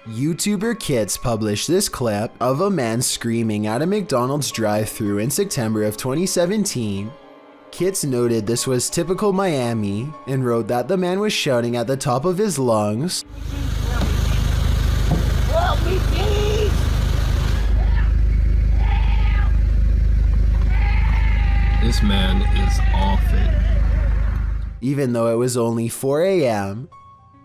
YouTuber Kits published this clip of a man screaming at a McDonald's drive-thru in September of 2017. Kits noted this was typical Miami and wrote that the man was shouting at the top of his lungs, "Help me, please! This man is off it." Even though it was only 4 a.m.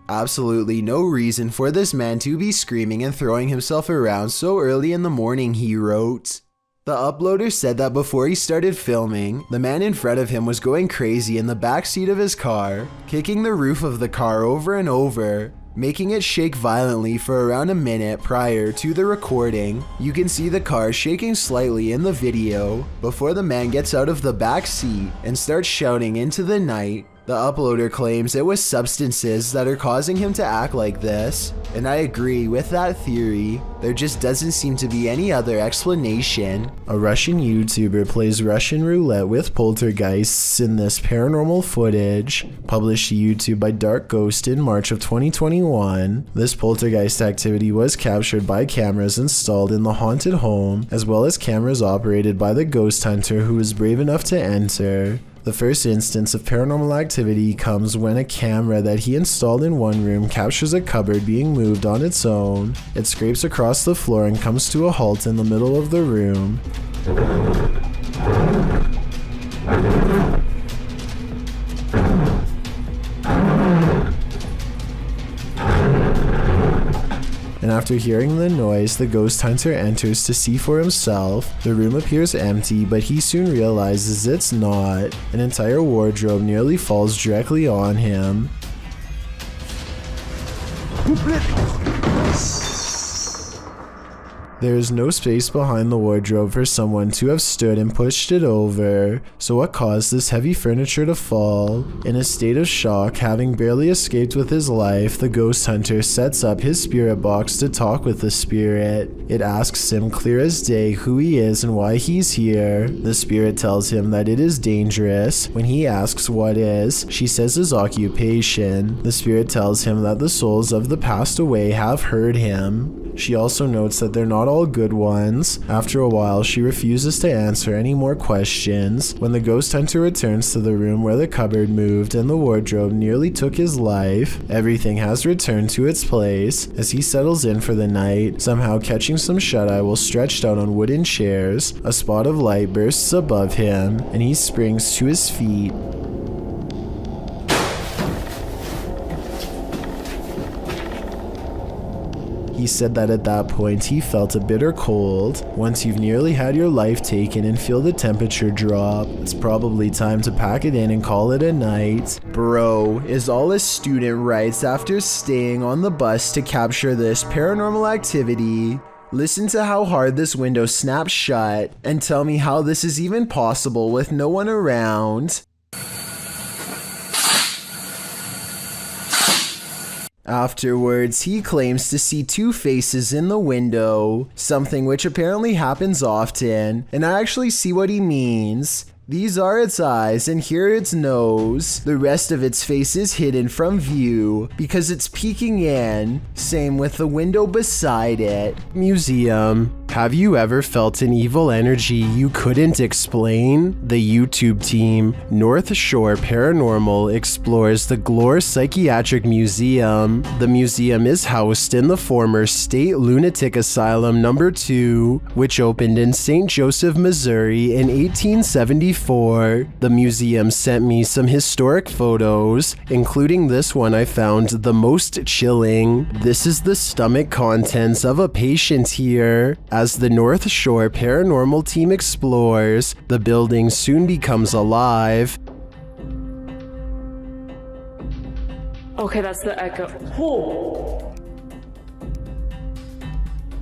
Absolutely no reason for this man to be screaming and throwing himself around so early in the morning, he wrote. The uploader said that before he started filming, the man in front of him was going crazy in the backseat of his car, kicking the roof of the car over and over, making it shake violently for around a minute prior to the recording. You can see the car shaking slightly in the video before the man gets out of the back seat and starts shouting into the night. The uploader claims it was substances that are causing him to act like this, and I agree with that theory. There just doesn't seem to be any other explanation. A Russian YouTuber plays Russian roulette with poltergeists in this paranormal footage, published to YouTube by Dark Ghost in March of 2021. This poltergeist activity was captured by cameras installed in the haunted home, as well as cameras operated by the ghost hunter who was brave enough to enter. The first instance of paranormal activity comes when a camera that he installed in one room captures a cupboard being moved on its own. It scrapes across the floor and comes to a halt in the middle of the room. And after hearing the noise, the ghost hunter enters to see for himself. The room appears empty, but he soon realizes it's not. An entire wardrobe nearly falls directly on him. There is no space behind the wardrobe for someone to have stood and pushed it over. So what caused this heavy furniture to fall? In a state of shock, having barely escaped with his life, the ghost hunter sets up his spirit box to talk with the spirit. It asks him clear as day who he is and why he's here. The spirit tells him that it is dangerous. When he asks what is, she says his occupation. The spirit tells him that the souls of the passed away have heard him. She also notes that they're not all good ones. After a while, she refuses to answer any more questions. When the ghost hunter returns to the room where the cupboard moved and the wardrobe nearly took his life, everything has returned to its place. As he settles in for the night, somehow catching some shut-eye while stretched out on wooden chairs, a spot of light bursts above him, and he springs to his feet. He said that at that point he felt a bitter cold. Once you've nearly had your life taken and feel the temperature drop, it's probably time to pack it in and call it a night. Bro, is all a student writes after staying on the bus to capture this paranormal activity. Listen to how hard this window snaps shut and tell me how this is even possible with no one around. Afterwards, he claims to see two faces in the window, something which apparently happens often, and I actually see what he means. These are its eyes and here its nose. The rest of its face is hidden from view because it's peeking in. Same with the window beside it. Museum. Have you ever felt an evil energy you couldn't explain? The YouTube team, North Shore Paranormal, explores the Glore Psychiatric Museum. The museum is housed in the former State Lunatic Asylum No. 2, which opened in St. Joseph, Missouri in 1874. The museum sent me some historic photos, including this one I found the most chilling. This is the stomach contents of a patient here. As the North Shore Paranormal team explores, the building soon becomes alive. Okay, that's the echo. Oh!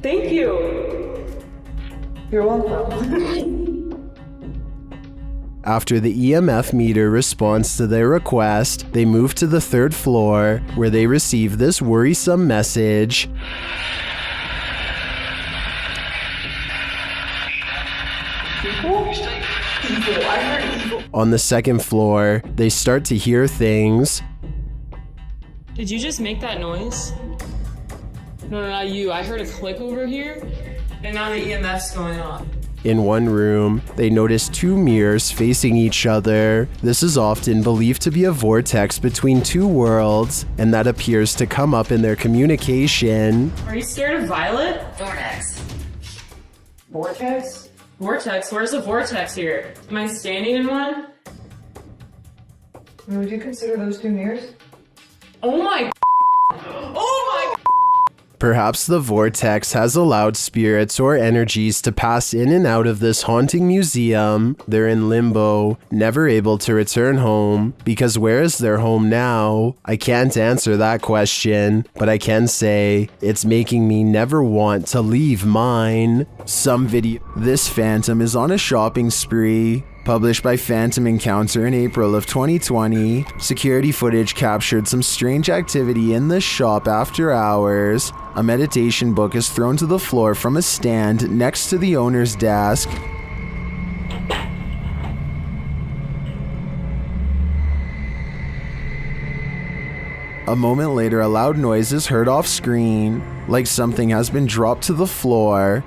Thank you! You're welcome. After the EMF meter responds to their request, they move to the 3rd floor, where they receive this worrisome message. On the 2nd floor, they start to hear things. Did you just make that noise? No, not you. I heard a click over here, and now the EMF's going off. In one room, they notice two mirrors facing each other. This is often believed to be a vortex between two worlds, and that appears to come up in their communication. Are you scared of Violet? Vortex. Vortex? Vortex? Where's the vortex here? Am I standing in one? Would you consider those two mirrors? Oh my Oh my Perhaps the vortex has allowed spirits or energies to pass in and out of this haunting museum. They're in limbo, never able to return home, because where is their home now? I can't answer that question, but I can say it's making me never want to leave mine. This phantom is on a shopping spree. Published by Phantom Encounter in April of 2020, security footage captured some strange activity in the shop after hours. A meditation book is thrown to the floor from a stand next to the owner's desk. A moment later, a loud noise is heard off screen, like something has been dropped to the floor.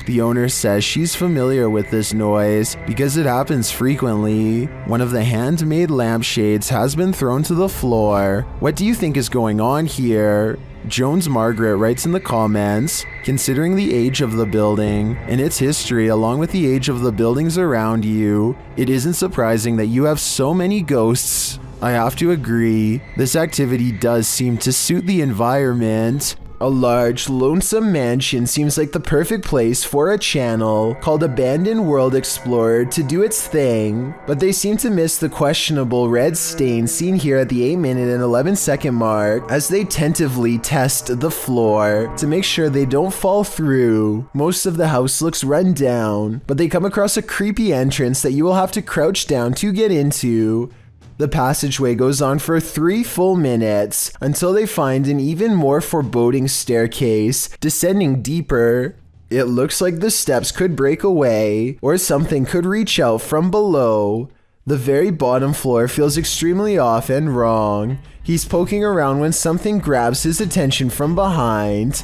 The owner says she's familiar with this noise because it happens frequently. One of the handmade lampshades has been thrown to the floor. What do you think is going on here? Jones Margaret writes in the comments, considering the age of the building and its history along with the age of the buildings around you, it isn't surprising that you have so many ghosts. I have to agree, this activity does seem to suit the environment. A large, lonesome mansion seems like the perfect place for a channel called Abandoned World Explorer to do its thing, but they seem to miss the questionable red stain seen here at the 8-minute and 11-second mark as they tentatively test the floor to make sure they don't fall through. Most of the house looks run down, but they come across a creepy entrance that you will have to crouch down to get into. The passageway goes on for 3 full minutes until they find an even more foreboding staircase descending deeper. It looks like the steps could break away or something could reach out from below. The very bottom floor feels extremely off and wrong. He's poking around when something grabs his attention from behind.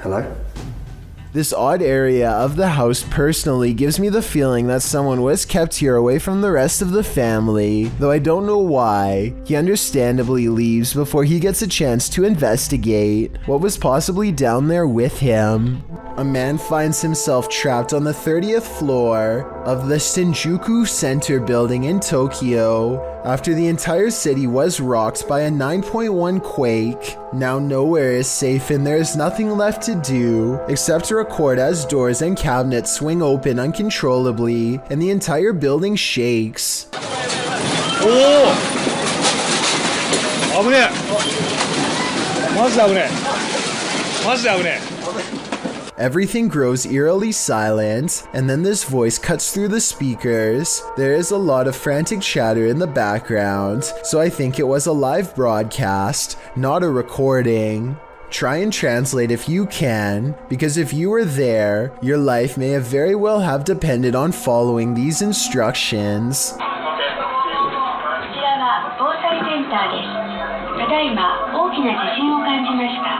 Hello? This odd area of the house personally gives me the feeling that someone was kept here away from the rest of the family, though I don't know why. He understandably leaves before he gets a chance to investigate what was possibly down there with him. A man finds himself trapped on the 30th floor of the Shinjuku Center building in Tokyo after the entire city was rocked by a 9.1 quake. Now nowhere is safe and there is nothing left to do except to record as doors and cabinets swing open uncontrollably and the entire building shakes. Everything grows eerily silent, and then this voice cuts through the speakers. There is a lot of frantic chatter in the background, so I think it was a live broadcast, not a recording. Try and translate if you can, because if you were there, your life may have very well have depended on following these instructions. こちらは防災センターです。ただいま大きな地震を感じました。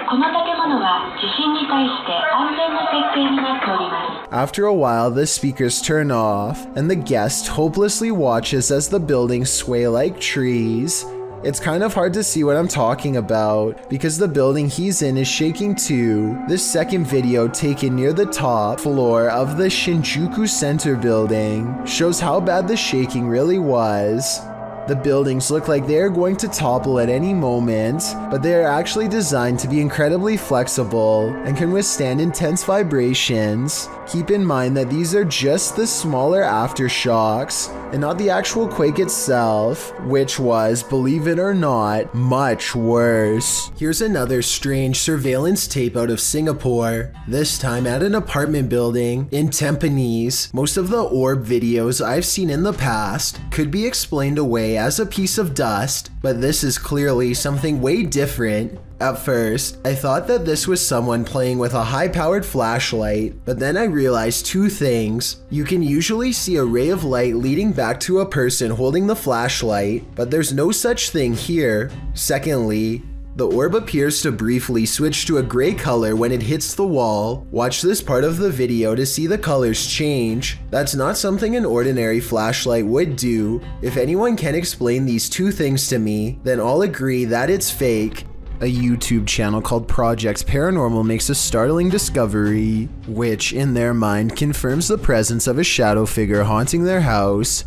この建物は地震に対して安全な設計になっております。 After a while, the speakers turn off, and the guest hopelessly watches as the buildings sway like trees. It's kind of hard to see what I'm talking about, because the building he's in is shaking too. This second video, taken near the top floor of the Shinjuku Center building, shows how bad the shaking really was. The buildings look like they are going to topple at any moment, but they are actually designed to be incredibly flexible and can withstand intense vibrations. Keep in mind that these are just the smaller aftershocks and not the actual quake itself, which was, believe it or not, much worse. Here's another strange surveillance tape out of Singapore, this time at an apartment building in Tampines. Most of the orb videos I've seen in the past could be explained away as a piece of dust, but this is clearly something way different. At first, I thought that this was someone playing with a high-powered flashlight, but then I realized two things. You can usually see a ray of light leading back to a person holding the flashlight, but there's no such thing here. Secondly, the orb appears to briefly switch to a gray color when it hits the wall. Watch this part of the video to see the colors change. That's not something an ordinary flashlight would do. If anyone can explain these two things to me, then I'll agree that it's fake. A YouTube channel called Project Paranormal makes a startling discovery, which in their mind confirms the presence of a shadow figure haunting their house.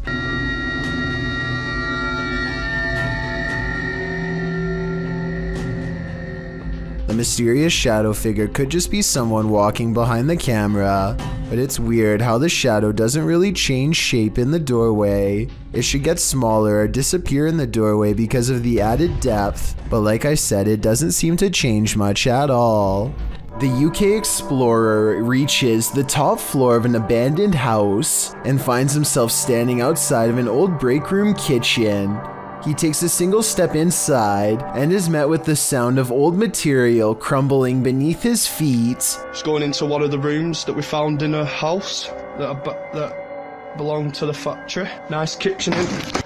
The mysterious shadow figure could just be someone walking behind the camera, but it's weird how the shadow doesn't really change shape in the doorway. It should get smaller or disappear in the doorway because of the added depth, but like I said, it doesn't seem to change much at all. The UK explorer reaches the top floor of an abandoned house and finds himself standing outside of an old break room kitchen. He takes a single step inside and is met with the sound of old material crumbling beneath his feet. Just going into one of the rooms that we found in a house that belonged to the factory. Nice kitchen.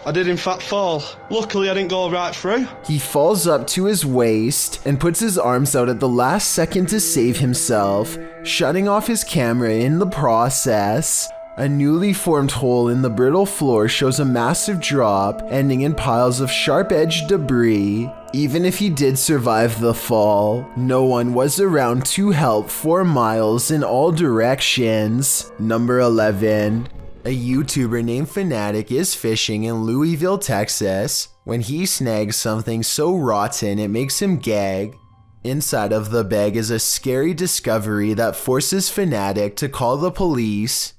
I did in fact fall. Luckily I didn't go right through. He falls up to his waist and puts his arms out at the last second to save himself, shutting off his camera in the process. A newly formed hole in the brittle floor shows a massive drop, ending in piles of sharp-edged debris. Even if he did survive the fall, no one was around to help 4 miles in all directions. Number 11. A YouTuber named Fanatic is fishing in Louisville, Texas, when he snags something so rotten it makes him gag. Inside of the bag is a scary discovery that forces Fanatic to call the police.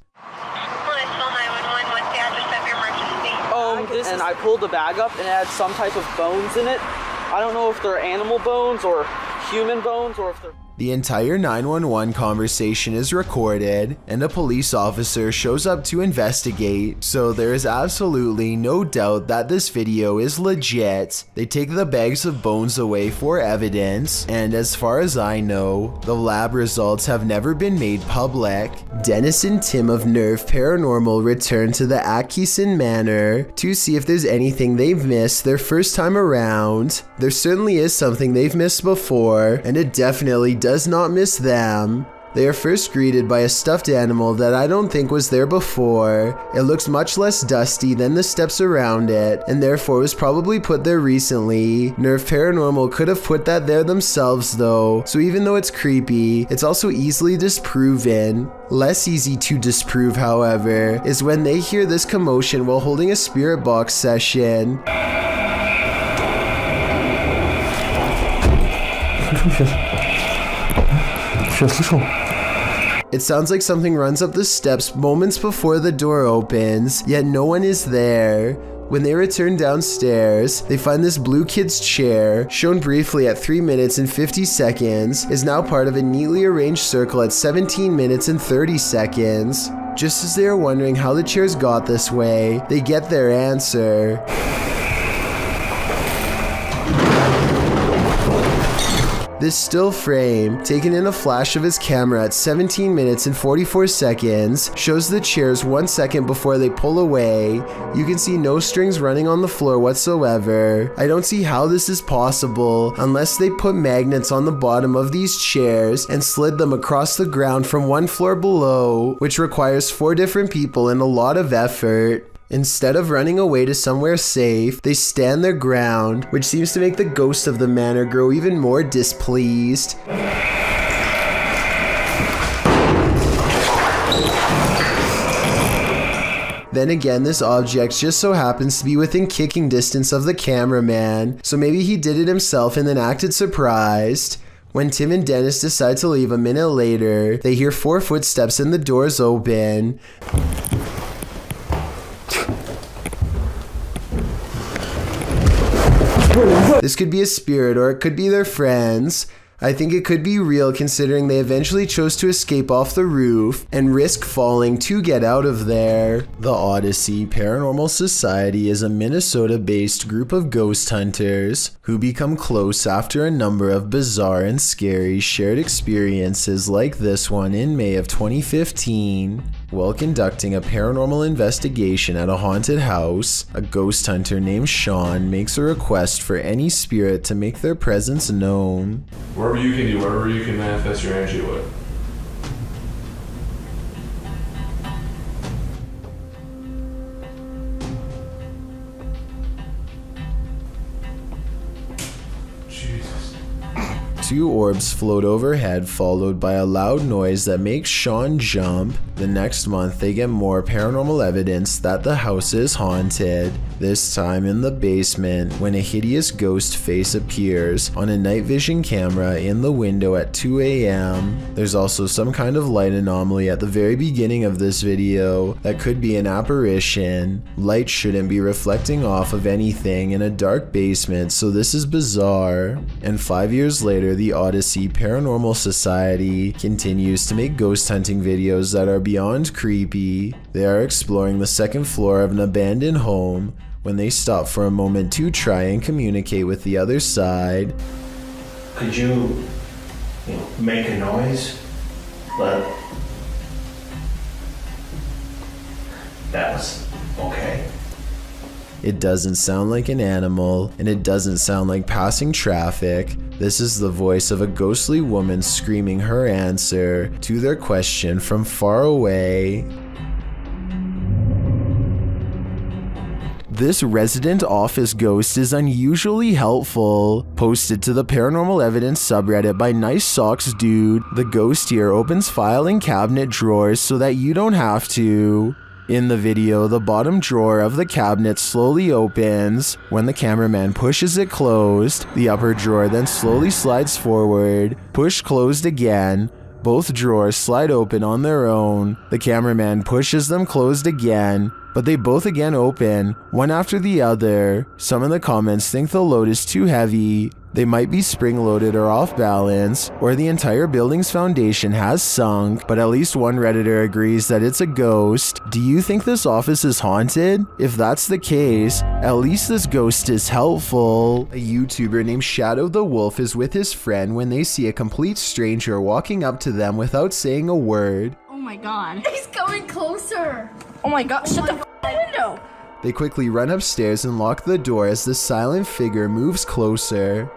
And I pulled the bag up and it had some type of bones in it. I don't know if they're animal bones or human bones or if they're... The entire 911 conversation is recorded, and a police officer shows up to investigate, so there is absolutely no doubt that this video is legit. They take the bags of bones away for evidence, and as far as I know, the lab results have never been made public. Dennis and Tim of Nerve Paranormal return to the Atkinson Manor to see if there's anything they've missed their first time around. There certainly is something they've missed before, and it definitely does not miss them. They are first greeted by a stuffed animal that I don't think was there before. It looks much less dusty than the steps around it, and therefore was probably put there recently. Nerve Paranormal could have put that there themselves though, so even though it's creepy, it's also easily disproven. Less easy to disprove, however, is when they hear this commotion while holding a spirit box session. It sounds like something runs up the steps moments before the door opens, yet no one is there. When they return downstairs, they find this blue kid's chair, shown briefly at 3 minutes and 50 seconds, is now part of a neatly arranged circle at 17 minutes and 30 seconds. Just as they are wondering how the chairs got this way, they get their answer. This still frame, taken in a flash of his camera at 17 minutes and 44 seconds, shows the chairs 1 second before they pull away. You can see no strings running on the floor whatsoever. I don't see how this is possible unless they put magnets on the bottom of these chairs and slid them across the ground from one floor below, which requires 4 different people and a lot of effort. Instead of running away to somewhere safe, they stand their ground, which seems to make the ghost of the manor grow even more displeased. Then again, this object just so happens to be within kicking distance of the cameraman, so maybe he did it himself and then acted surprised. When Tim and Dennis decide to leave a minute later, they hear 4 footsteps and the doors open. This could be a spirit or it could be their friends. I think it could be real considering they eventually chose to escape off the roof and risk falling to get out of there. The Odyssey Paranormal Society is a Minnesota-based group of ghost hunters who become close after a number of bizarre and scary shared experiences like this one in May of 2015. While conducting a paranormal investigation at a haunted house, a ghost hunter named Sean makes a request for any spirit to make their presence known. Wherever you can do, wherever you can manifest your energy with. Two orbs float overhead, followed by a loud noise that makes Sean jump. The next month, they get more paranormal evidence that the house is haunted, this time in the basement when a hideous ghost face appears on a night vision camera in the window at 2 a.m. There's also some kind of light anomaly at the very beginning of this video that could be an apparition. Light shouldn't be reflecting off of anything in a dark basement, so this is bizarre. And 5 years later, the Odyssey Paranormal Society continues to make ghost hunting videos that are beyond creepy. They are exploring the second floor of an abandoned home when they stop for a moment to try and communicate with the other side. Could you make a noise? But that was okay. It doesn't sound like an animal, and it doesn't sound like passing traffic. This is the voice of a ghostly woman screaming her answer to their question from far away. This resident office ghost is unusually helpful. Posted to the Paranormal Evidence subreddit by Nice Socks Dude, the ghost here opens filing cabinet drawers so that you don't have to. In the video, the bottom drawer of the cabinet slowly opens. When the cameraman pushes it closed, the upper drawer then slowly slides forward. Push closed again. Both drawers slide open on their own. The cameraman pushes them closed again, but they both again open, one after the other. Some in the comments think the load is too heavy. They might be spring-loaded or off balance, or the entire building's foundation has sunk, but at least one Redditor agrees that it's a ghost. Do you think this office is haunted? If that's the case, at least this ghost is helpful. A YouTuber named Shadow the Wolf is with his friend when they see a complete stranger walking up to them without saying a word. Oh my god. He's coming closer. Oh my god, shut the window. They quickly run upstairs and lock the door as the silent figure moves closer.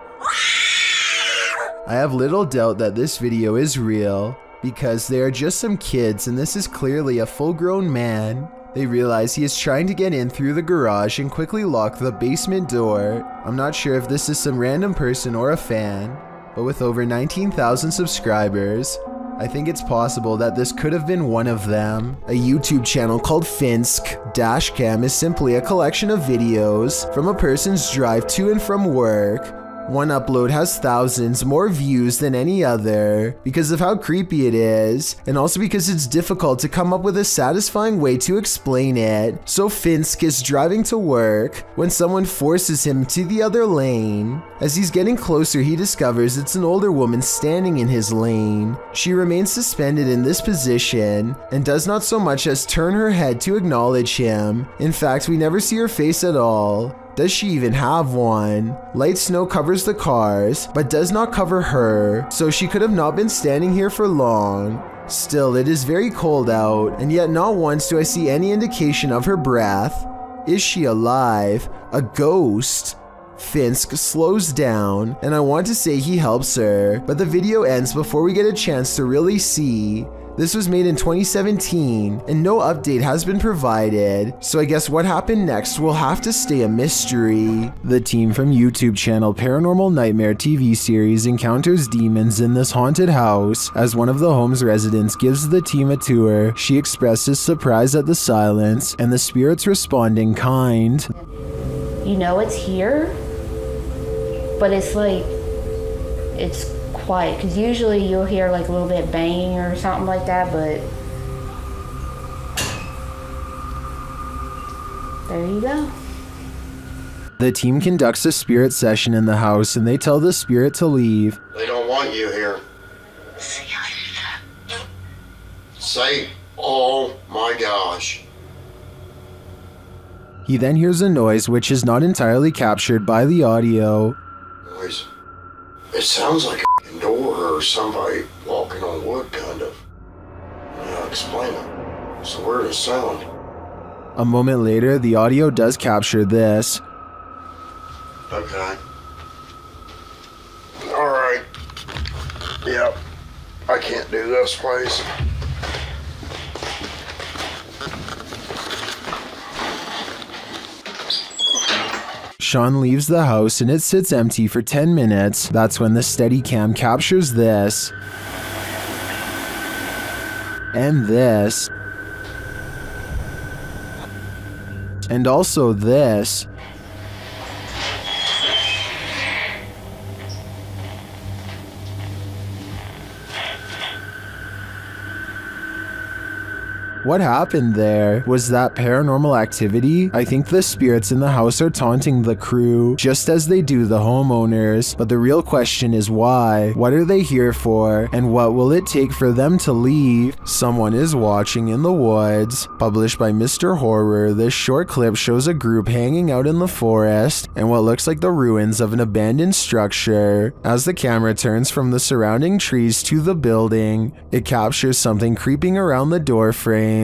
I have little doubt that this video is real, because they are just some kids and this is clearly a full-grown man. They realize he is trying to get in through the garage and quickly lock the basement door. I'm not sure if this is some random person or a fan, but with over 19,000 subscribers, I think it's possible that this could have been one of them. A YouTube channel called Finsk Dashcam is simply a collection of videos from a person's drive to and from work. One upload has thousands more views than any other because of how creepy it is, and also because it's difficult to come up with a satisfying way to explain it. So Finsk is driving to work when someone forces him to the other lane. As he's getting closer, he discovers it's an older woman standing in his lane. She remains suspended in this position and does not so much as turn her head to acknowledge him. In fact, we never see her face at all. Does she even have one? Light snow covers the cars, but does not cover her, so she could have not been standing here for long. Still, it is very cold out, and yet not once do I see any indication of her breath. Is she alive? A ghost? Finsk slows down, and I want to say he helps her, but the video ends before we get a chance to really see. This was made in 2017, and no update has been provided, so I guess what happened next will have to stay a mystery. The team from YouTube channel Paranormal Nightmare TV series encounters demons in this haunted house. As one of the home's residents gives the team a tour, she expresses surprise at the silence, and the spirits respond in kind. You know it's here, but it's like, it's quiet, because usually you'll hear like a little bit banging or something like that, but there you go. The team conducts a spirit session in the house and they tell the spirit to leave. They don't want you here. Say, oh my gosh. He then hears a noise which is not entirely captured by the audio. Noise. It sounds like a door or somebody walking on wood, kind of. Explain it. It's the weirdest sound. A moment later, the audio does capture this. Okay. Alright. Yep. I can't do this, please. Sean leaves the house and it sits empty for 10 minutes. That's when the Steadicam captures this. And this. And also this. What happened there? Was that paranormal activity? I think the spirits in the house are taunting the crew, just as they do the homeowners. But the real question is why? What are they here for? And what will it take for them to leave? Someone is watching in the woods. Published by Mr. Horror, this short clip shows a group hanging out in the forest and what looks like the ruins of an abandoned structure. As the camera turns from the surrounding trees to the building, it captures something creeping around the door frame.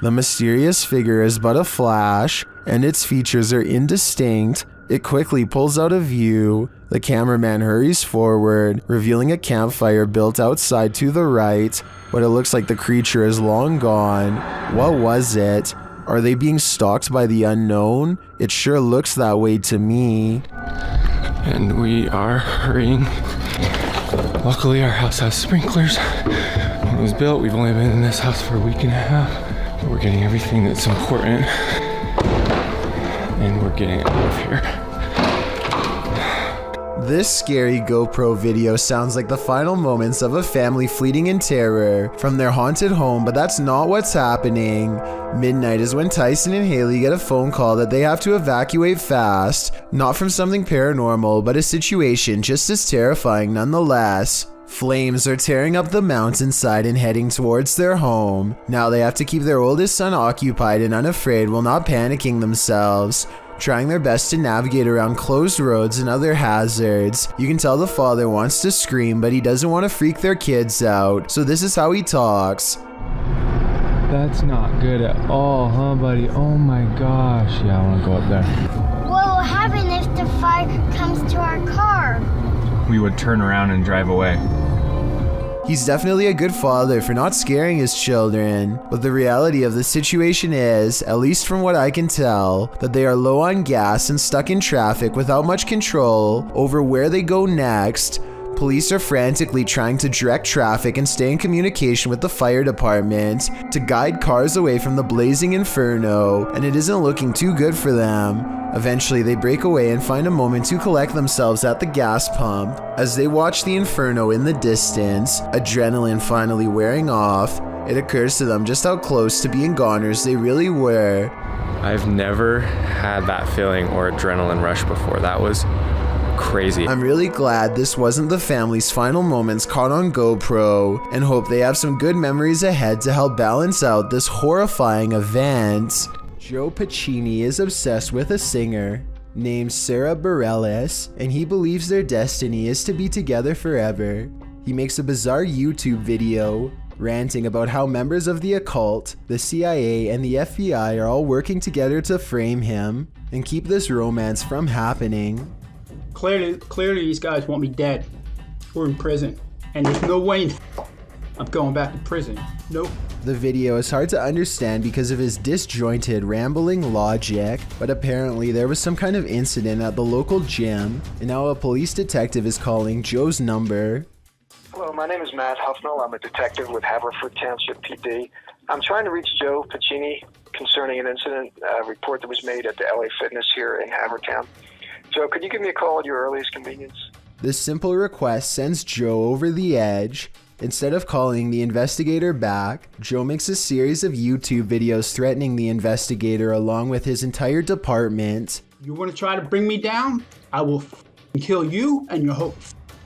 The mysterious figure is but a flash, and its features are indistinct. It quickly pulls out of view. The cameraman hurries forward, revealing a campfire built outside to the right, but it looks like the creature is long gone. What was it? Are they being stalked by the unknown? It sure looks that way to me. And we are hurrying. Luckily, our house has sprinklers. When it was built, we've only been in this house for a week and a half. But we're getting everything that's important. And we're getting out of here. This scary GoPro video sounds like the final moments of a family fleeing in terror from their haunted home, but that's not what's happening. Midnight is when Tyson and Haley get a phone call that they have to evacuate fast, not from something paranormal, but a situation just as terrifying nonetheless. Flames are tearing up the mountainside and heading towards their home. Now they have to keep their oldest son occupied and unafraid while not panicking themselves, trying their best to navigate around closed roads and other hazards. You can tell the father wants to scream, but he doesn't want to freak their kids out, so this is how he talks. That's not good at all, huh, buddy? Oh my gosh. Yeah, I want to go up there. What will happen if the fire comes to our car? We would turn around and drive away. He's definitely a good father for not scaring his children, but the reality of the situation is, at least from what I can tell, that they are low on gas and stuck in traffic without much control over where they go next. Police are frantically trying to direct traffic and stay in communication with the fire department to guide cars away from the blazing inferno, and it isn't looking too good for them. Eventually, they break away and find a moment to collect themselves at the gas pump. As they watch the inferno in the distance, adrenaline finally wearing off, it occurs to them just how close to being goners they really were. I've never had that feeling or adrenaline rush before. That was crazy. I'm really glad this wasn't the family's final moments caught on GoPro, and hope they have some good memories ahead to help balance out this horrifying event. Joe Pacini is obsessed with a singer named Sarah Bareilles, and he believes their destiny is to be together forever. He makes a bizarre YouTube video ranting about how members of the occult, the CIA, and the FBI are all working together to frame him and keep this romance from happening. Clearly these guys want me dead. We're in prison, and there's no way I'm going back to prison. Nope. The video is hard to understand because of his disjointed, rambling logic, but apparently there was some kind of incident at the local gym, and now a police detective is calling Joe's number. Hello, my name is Matt Huffnell. I'm a detective with Haverford Township PD. I'm trying to reach Joe Pacini concerning an incident report that was made at the LA Fitness here in Havertown. Joe, could you give me a call at your earliest convenience? This simple request sends Joe over the edge. Instead of calling the investigator back, Joe makes a series of YouTube videos threatening the investigator along with his entire department. You want to try to bring me down? I will kill you and your whole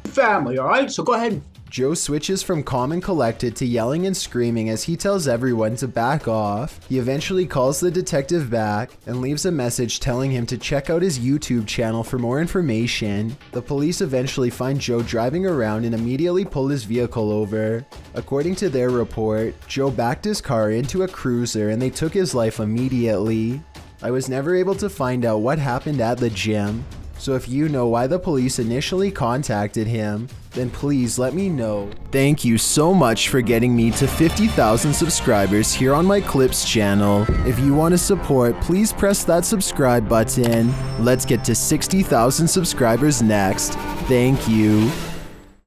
family, alright? So go ahead. Joe switches from calm and collected to yelling and screaming as he tells everyone to back off. He eventually calls the detective back and leaves a message telling him to check out his YouTube channel for more information. The police eventually find Joe driving around and immediately pull his vehicle over. According to their report, Joe backed his car into a cruiser and they took his life immediately. I was never able to find out what happened at the gym, so if you know why the police initially contacted him, then please let me know. Thank you so much for getting me to 50,000 subscribers here on my Clips channel. If you want to support, please press that subscribe button. Let's get to 60,000 subscribers next. Thank you.